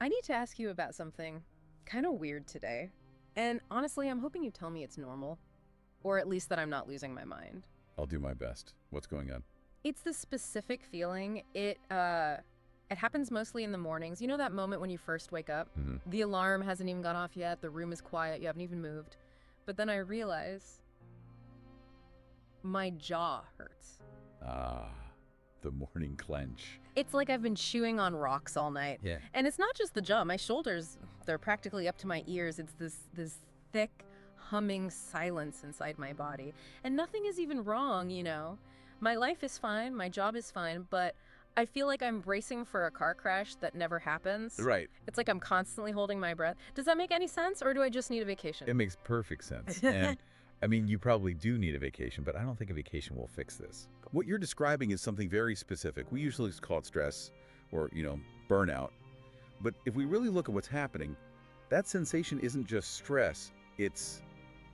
I need to ask you about something kind of weird today. And honestly, I'm hoping you tell me it's normal. Or at least that I'm not losing my mind. I'll do my best. What's going on? It's this specific feeling. It happens mostly in the mornings. You know that moment when you first wake up? Mm-hmm. The alarm hasn't even gone off yet. The room is quiet. You haven't even moved. But then I realize my jaw hurts. The morning clench. It's like I've been chewing on rocks all night. Yeah. And it's not just the jaw. My shoulders, they're practically up to my ears. It's this thick, humming silence inside my body. And nothing is even wrong, you know. My life is fine. My job is fine. But I feel like I'm bracing for a car crash that never happens. Right. It's like I'm constantly holding my breath. Does that make any sense, or do I just need a vacation? It makes perfect sense. And I mean, you probably do need a vacation, but I don't think a vacation will fix this. What you're describing is something very specific. We usually call it stress or, burnout. But if we really look at what's happening, that sensation isn't just stress, it's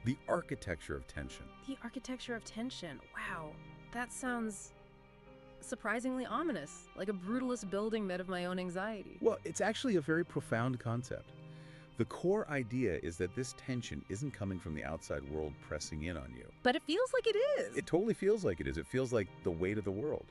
the architecture of tension. The architecture of tension. Wow. That sounds surprisingly ominous, like a brutalist building made of my own anxiety. Well, it's actually a very profound concept. The core idea is that this tension isn't coming from the outside world pressing in on you. But it feels like it is. It totally feels like it is. It feels like the weight of the world.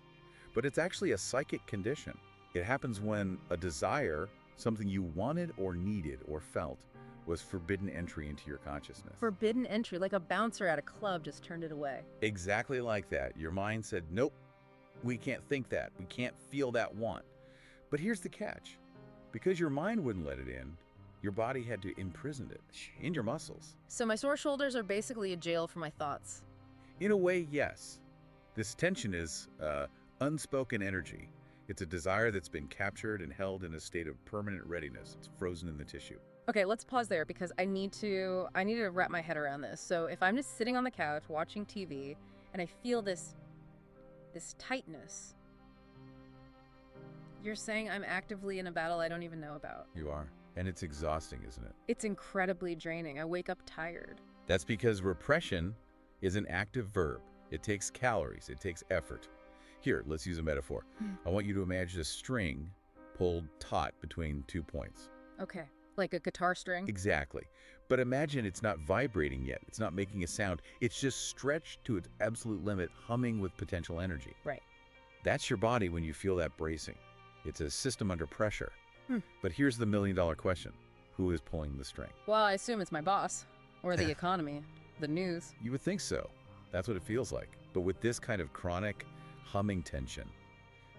But it's actually a psychic condition. It happens when a desire, something you wanted or needed or felt, was forbidden entry into your consciousness. Forbidden entry, like a bouncer at a club just turned it away. Exactly like that. Your mind said, nope, we can't think that. We can't feel that want. But here's the catch. Because your mind wouldn't let it in, your body had to imprison it in your muscles. So my sore shoulders are basically a jail for my thoughts. In a way, yes. This tension is unspoken energy. It's a desire that's been captured and held in a state of permanent readiness. It's frozen in the tissue. Okay, let's pause there because I need to wrap my head around this. So if I'm just sitting on the couch watching TV and I feel this tightness, you're saying I'm actively in a battle I don't even know about. You are. And it's exhausting, isn't it? It's incredibly draining. I wake up tired. That's because repression is an active verb. It takes calories. It takes effort. Here, let's use a metaphor. I want you to imagine a string pulled taut between 2 points. Okay, like a guitar string? Exactly. But imagine it's not vibrating yet. It's not making a sound. It's just stretched to its absolute limit, humming with potential energy. Right. That's your body when you feel that bracing. It's a system under pressure. But here's the million-dollar question. Who is pulling the string? Well, I assume it's my boss, or the economy, the news. You would think so. That's what it feels like. But with this kind of chronic humming tension,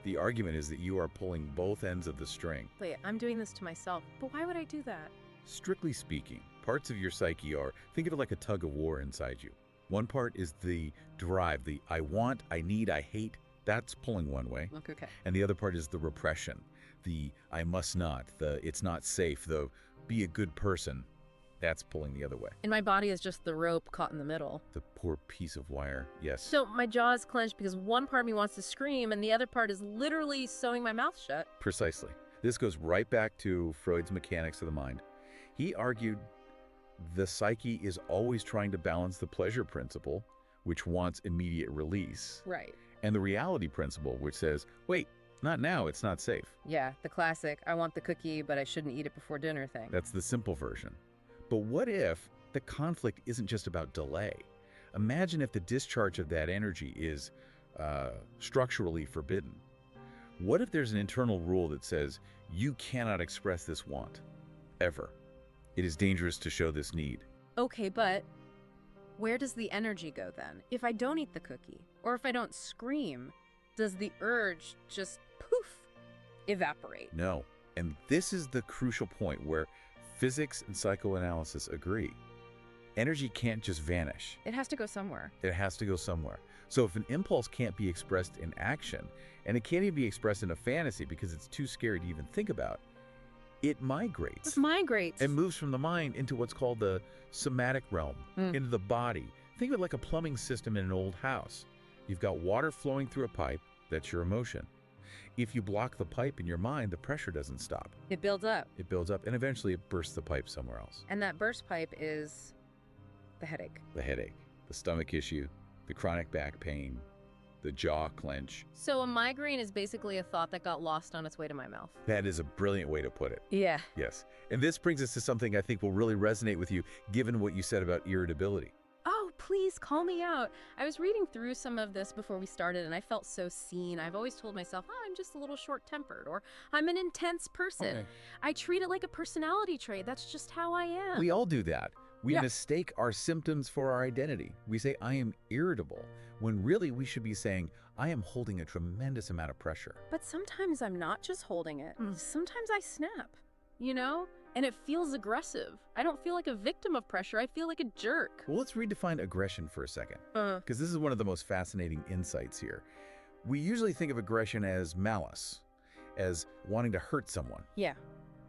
the argument is that you are pulling both ends of the string. Wait, I'm doing this to myself, but why would I do that? Strictly speaking, parts of your psyche are, think of it like a tug of war inside you. One part is the drive, the I want, I need, I hate. That's pulling one way. Okay. And the other part is the repression, the I must not, the it's not safe, the be a good person. That's pulling the other way. And my body is just the rope caught in the middle. The poor piece of wire, yes. So my jaw is clenched because one part of me wants to scream and the other part is literally sewing my mouth shut. Precisely. This goes right back to Freud's mechanics of the mind. He argued the psyche is always trying to balance the pleasure principle, which wants immediate release. Right. And the reality principle, which says, wait, not now, it's not safe. Yeah, the classic, I want the cookie, but I shouldn't eat it before dinner thing. That's the simple version. But what if the conflict isn't just about delay? Imagine if the discharge of that energy is structurally forbidden. What if there's an internal rule that says, you cannot express this want, ever? It is dangerous to show this need. Okay, but where does the energy go then? If I don't eat the cookie, or if I don't scream, does the urge just poof, evaporate? No. And this is the crucial point where physics and psychoanalysis agree. Energy can't just vanish. It has to go somewhere. It has to go somewhere. So if an impulse can't be expressed in action, and it can't even be expressed in a fantasy because it's too scary to even think about, it migrates. It migrates. And moves from the mind into what's called the somatic realm, into the body. Think of it like a plumbing system in an old house. You've got water flowing through a pipe, that's your emotion. If you block the pipe in your mind, the pressure doesn't stop. It builds up. It builds up, and eventually it bursts the pipe somewhere else. And that burst pipe is the headache. The headache, the stomach issue, the chronic back pain, the jaw clench. So a migraine is basically a thought that got lost on its way to my mouth. That is a brilliant way to put it. Yeah. Yes. And this brings us to something I think will really resonate with you, given what you said about irritability. Oh, please call me out. I was reading through some of this before we started, and I felt so seen. I've always told myself, oh, I'm just a little short-tempered, or I'm an intense person. Okay. I treat it like a personality trait. That's just how I am. We all do that. We Yeah. mistake our symptoms for our identity. We say, I am irritable, when really we should be saying, I am holding a tremendous amount of pressure. But sometimes I'm not just holding it. Sometimes I snap, you know? And it feels aggressive. I don't feel like a victim of pressure. I feel like a jerk. Well, let's redefine aggression for a second, because this is one of the most fascinating insights here. We usually think of aggression as malice, as wanting to hurt someone. Yeah.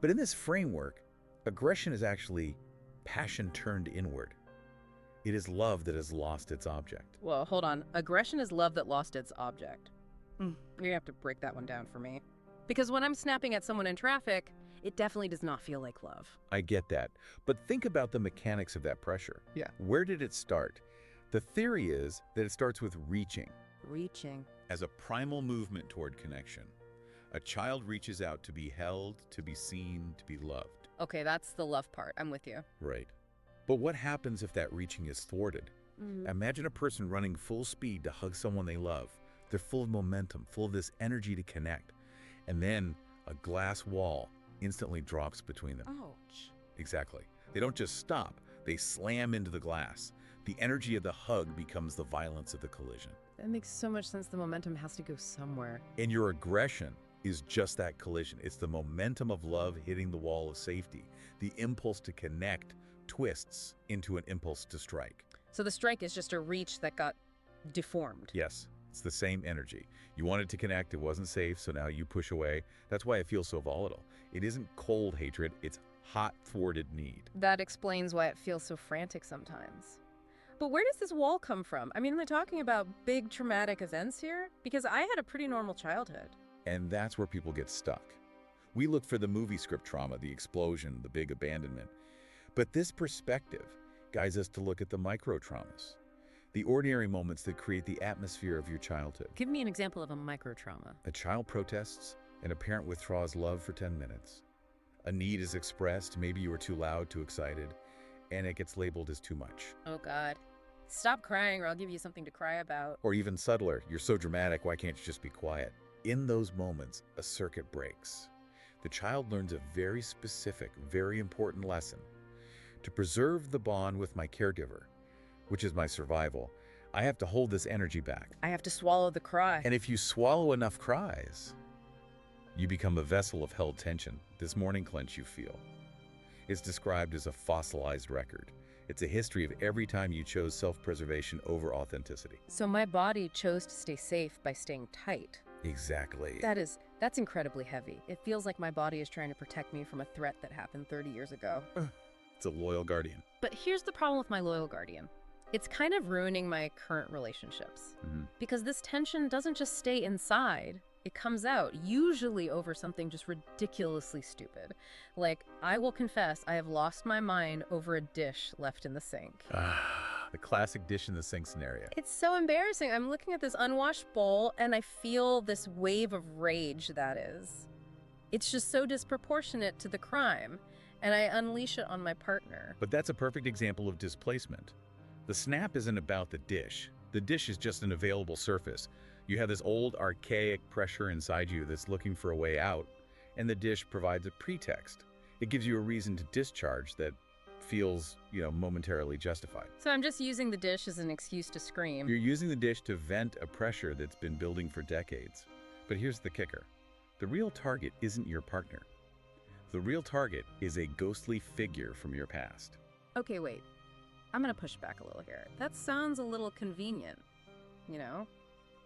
But in this framework, aggression is actually passion turned inward. It is love that has lost its object. Well, hold on. Aggression is love that lost its object. You have to break that one down for me. Because when I'm snapping at someone in traffic, it definitely does not feel like love. I get that. But think about the mechanics of that pressure. Yeah. Where did it start? The theory is that it starts with reaching. Reaching. As a primal movement toward connection. A child reaches out to be held, to be seen, to be loved. Okay, that's the love part. I'm with you. Right. But what happens if that reaching is thwarted? Imagine a person running full speed to hug someone they love. They're full of momentum, full of this energy to connect. And then a glass wall instantly drops between them. Ouch. Exactly. They don't just stop, they slam into the glass. The energy of the hug becomes the violence of the collision. That makes so much sense. The momentum has to go somewhere. And your aggression is just that collision. It's the momentum of love hitting the wall of safety. The impulse to connect twists into an impulse to strike. So the strike is just a reach that got deformed. Yes, it's the same energy. You wanted to connect, it wasn't safe, so now you push away. That's why it feels so volatile. It isn't cold hatred, it's hot, thwarted need. That explains why it feels so frantic sometimes. But where does this wall come from? I mean, am I talking about big traumatic events here? Because I had a pretty normal childhood. And that's where people get stuck. We look for the movie script trauma, the explosion, the big abandonment. But this perspective guides us to look at the micro-traumas, the ordinary moments that create the atmosphere of your childhood. Give me an example of a micro-trauma. A child protests, and a parent withdraws love for 10 minutes. A need is expressed, maybe you were too loud, too excited, and it gets labeled as too much. Oh, God. Stop crying or I'll give you something to cry about. Or even subtler, you're so dramatic, why can't you just be quiet? In those moments, a circuit breaks. The child learns a very specific, very important lesson. To preserve the bond with my caregiver, which is my survival, I have to hold this energy back. I have to swallow the cry. And if you swallow enough cries, you become a vessel of held tension. This morning clench you feel. It's described as a fossilized record. It's a history of every time you chose self-preservation over authenticity. So my body chose to stay safe by staying tight. Exactly. That's incredibly heavy. It feels like my body is trying to protect me from a threat that happened 30 years ago. It's a loyal guardian. But here's the problem with my loyal guardian. It's kind of ruining my current relationships. Because this tension doesn't just stay inside. It comes out, usually over something just ridiculously stupid. Like, I will confess I have lost my mind over a dish left in the sink. The classic dish in the sink scenario. It's so embarrassing. I'm looking at this unwashed bowl and I feel this wave of rage that is. It's just so disproportionate to the crime, and I unleash it on my partner. But that's a perfect example of displacement. The snap isn't about the dish. The dish is just an available surface. You have this old, archaic pressure inside you that's looking for a way out, and the dish provides a pretext. It gives you a reason to discharge that feels, momentarily justified. So I'm just using the dish as an excuse to scream. You're using the dish to vent a pressure that's been building for decades. But here's the kicker. The real target isn't your partner. The real target is a ghostly figure from your past. Okay, wait. I'm gonna push back a little here. That sounds a little convenient,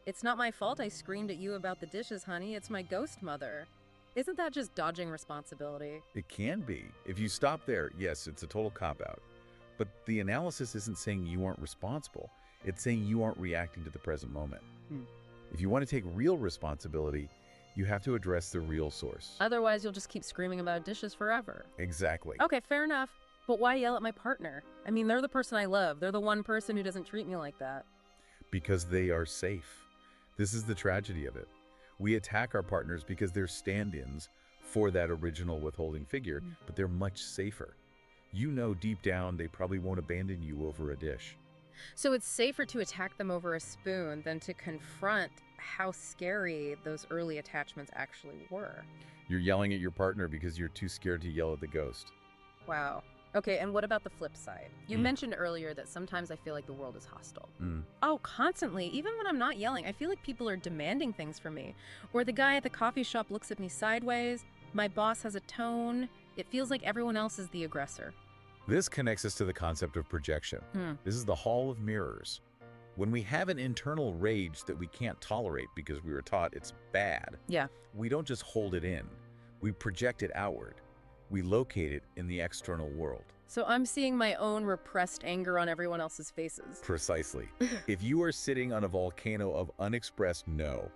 It's not my fault I screamed at you about the dishes, honey. It's my ghost mother. Isn't that just dodging responsibility? It can be. If you stop there, yes, it's a total cop-out. But the analysis isn't saying you aren't responsible. It's saying you aren't reacting to the present moment. If you want to take real responsibility, you have to address the real source. Otherwise, you'll just keep screaming about dishes forever. Exactly. Okay, fair enough. But why yell at my partner? I mean, they're the person I love. They're the one person who doesn't treat me like that. Because they are safe. This is the tragedy of it. We attack our partners because they're stand-ins for that original withholding figure, but they're much safer. You know deep down they probably won't abandon you over a dish. So it's safer to attack them over a spoon than to confront how scary those early attachments actually were. You're yelling at your partner because you're too scared to yell at the ghost. Wow. Okay, and what about the flip side? You mentioned earlier that sometimes I feel like the world is hostile. Oh, constantly. Even when I'm not yelling, I feel like people are demanding things from me. Or the guy at the coffee shop looks at me sideways. My boss has a tone. It feels like everyone else is the aggressor. This connects us to the concept of projection. This is the hall of mirrors. When we have an internal rage that we can't tolerate because we were taught it's bad, Yeah. we don't just hold it in. We project it outward. We locate it in the external world. So I'm seeing my own repressed anger on everyone else's faces. Precisely. If you are sitting on a volcano of unexpressed no,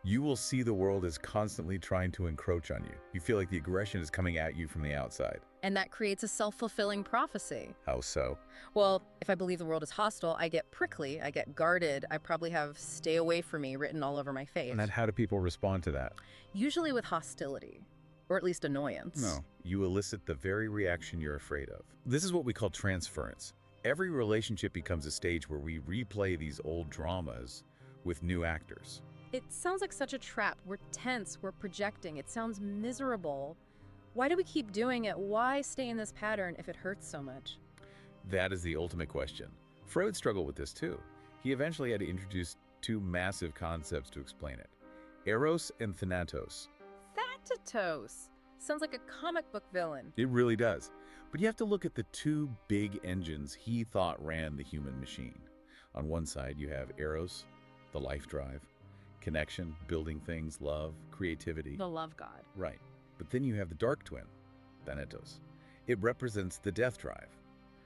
you will see the world as constantly trying to encroach on you. You feel like the aggression is coming at you from the outside. And that creates a self-fulfilling prophecy. How so? Well, if I believe the world is hostile, I get prickly, I get guarded, I probably have "stay away from me" written all over my face. And then how do people respond to that? Usually with hostility, or at least annoyance. No, you elicit the very reaction you're afraid of. This is what we call transference. Every relationship becomes a stage where we replay these old dramas with new actors. It sounds like such a trap. We're tense, we're projecting. It sounds miserable. Why do we keep doing it? Why stay in this pattern if it hurts so much? That is the ultimate question. Freud struggled with this too. He eventually had to introduce two massive concepts to explain it: eros and thanatos. Thanatos. Sounds like a comic book villain. It really does. But you have to look at the two big engines he thought ran the human machine. On one side, you have eros, the life drive, connection, building things, love, creativity. The love god. Right. But then you have the dark twin, thanatos. It represents the death drive.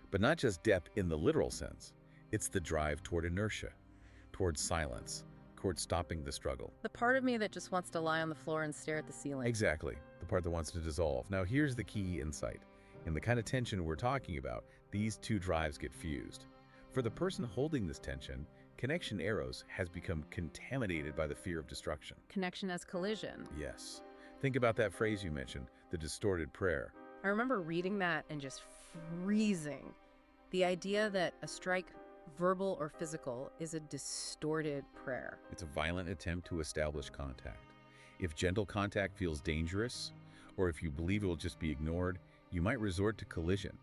But not just death in the literal sense. It's the drive toward inertia, toward silence, toward stopping the struggle. The part of me that just wants to lie on the floor and stare at the ceiling. Exactly. The part that wants to dissolve. Now here's the key insight. In the kind of tension we're talking about, these two drives get fused. For the person holding this tension, connection eros has become contaminated by the fear of destruction. Connection as collision. Yes. Think about that phrase you mentioned, the distorted prayer. I remember reading that and just freezing. The idea that a strike, verbal or physical, is a distorted prayer. It's a violent attempt to establish contact. If gentle contact feels dangerous, or if you believe it will just be ignored, you might resort to collision.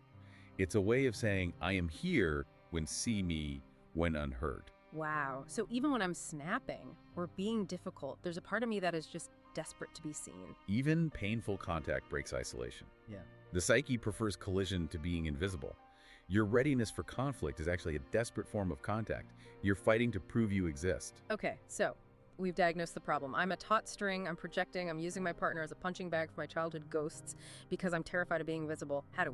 It's a way of saying, I am here when see me when unheard. Wow. So even when I'm snapping or being difficult, there's a part of me that is just desperate to be seen. Even painful contact breaks isolation. Yeah. The psyche prefers collision to being invisible. Your readiness for conflict is actually a desperate form of contact. You're fighting to prove you exist. Okay, so we've diagnosed the problem. I'm a taut string, I'm projecting, I'm using my partner as a punching bag for my childhood ghosts because I'm terrified of being visible. How do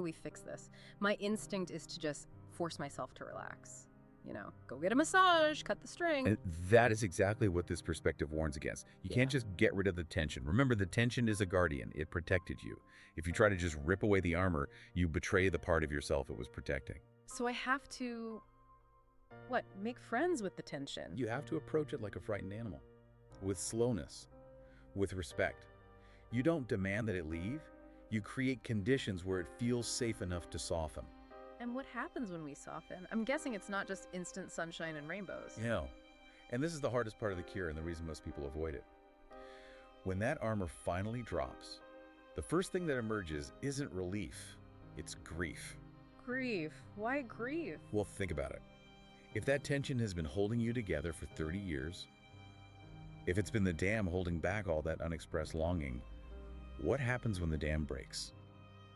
we fix this? My instinct is to just force myself to relax. You know, go get a massage, cut the string. And that is exactly what this perspective warns against. You can't just get rid of the tension. Remember, the tension is a guardian. It protected you. If you try to just rip away the armor, you betray the part of yourself it was protecting. So I have to, make friends with the tension? You have to approach it like a frightened animal, with slowness, with respect. You don't demand that it leave. You create conditions where it feels safe enough to soften. And what happens when we soften? I'm guessing it's not just instant sunshine and rainbows. Yeah. And this is the hardest part of the cure and the reason most people avoid it. When that armor finally drops, the first thing that emerges isn't relief, it's grief. Grief? Why grief? Well, think about it. If that tension has been holding you together for 30 years, if it's been the dam holding back all that unexpressed longing, what happens when the dam breaks?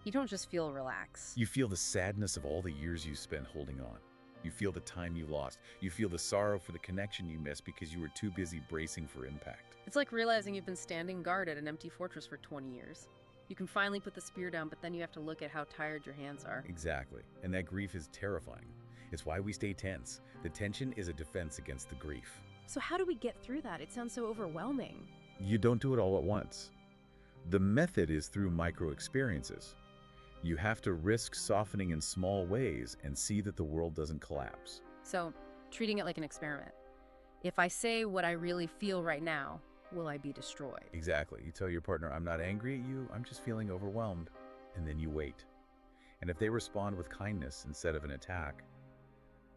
You don't just feel relaxed. You feel the sadness of all the years you spent holding on. You feel the time you lost. You feel the sorrow for the connection you missed because you were too busy bracing for impact. It's like realizing you've been standing guard at an empty fortress for 20 years. You can finally put the spear down, but then you have to look at how tired your hands are. Exactly. And that grief is terrifying. It's why we stay tense. The tension is a defense against the grief. So how do we get through that? It sounds so overwhelming. You don't do it all at once. The method is through micro-experiences. You have to risk softening in small ways and see that the world doesn't collapse. So, treating it like an experiment. If I say what I really feel right now, will I be destroyed? Exactly. You tell your partner, I'm not angry at you, I'm just feeling overwhelmed. And then you wait. And if they respond with kindness instead of an attack,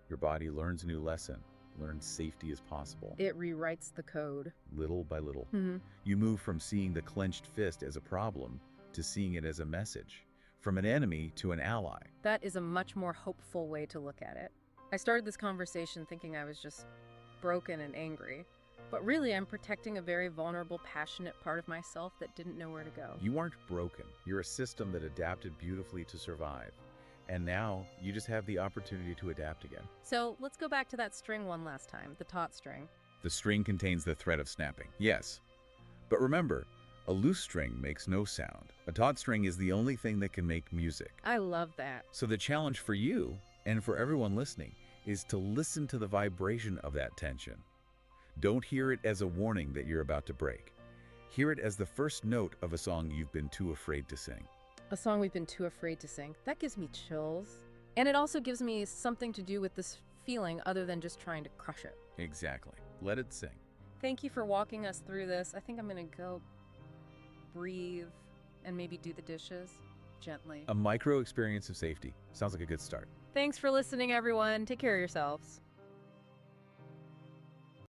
your body learns a new lesson, learns safety is possible. It rewrites the code. Little by little. Hmm. You move from seeing the clenched fist as a problem to seeing it as a message, from an enemy to an ally. That is a much more hopeful way to look at it. I started this conversation thinking I was just broken and angry, but really I'm protecting a very vulnerable, passionate part of myself that didn't know where to go. You aren't broken. You're a system that adapted beautifully to survive. And now you just have the opportunity to adapt again. So let's go back to that string one last time, the taut string. The string contains the threat of snapping, yes. But remember, a loose string makes no sound. A taut string is the only thing that can make music. I love that. So the challenge for you, and for everyone listening, is to listen to the vibration of that tension. Don't hear it as a warning that you're about to break. Hear it as the first note of a song you've been too afraid to sing. A song we've been too afraid to sing. That gives me chills. And it also gives me something to do with this feeling other than just trying to crush it. Exactly. Let it sing. Thank you for walking us through this. I think I'm going to go breathe and maybe do the dishes gently. A micro experience of safety. Sounds like a good start. Thanks for listening, everyone. Take care of yourselves.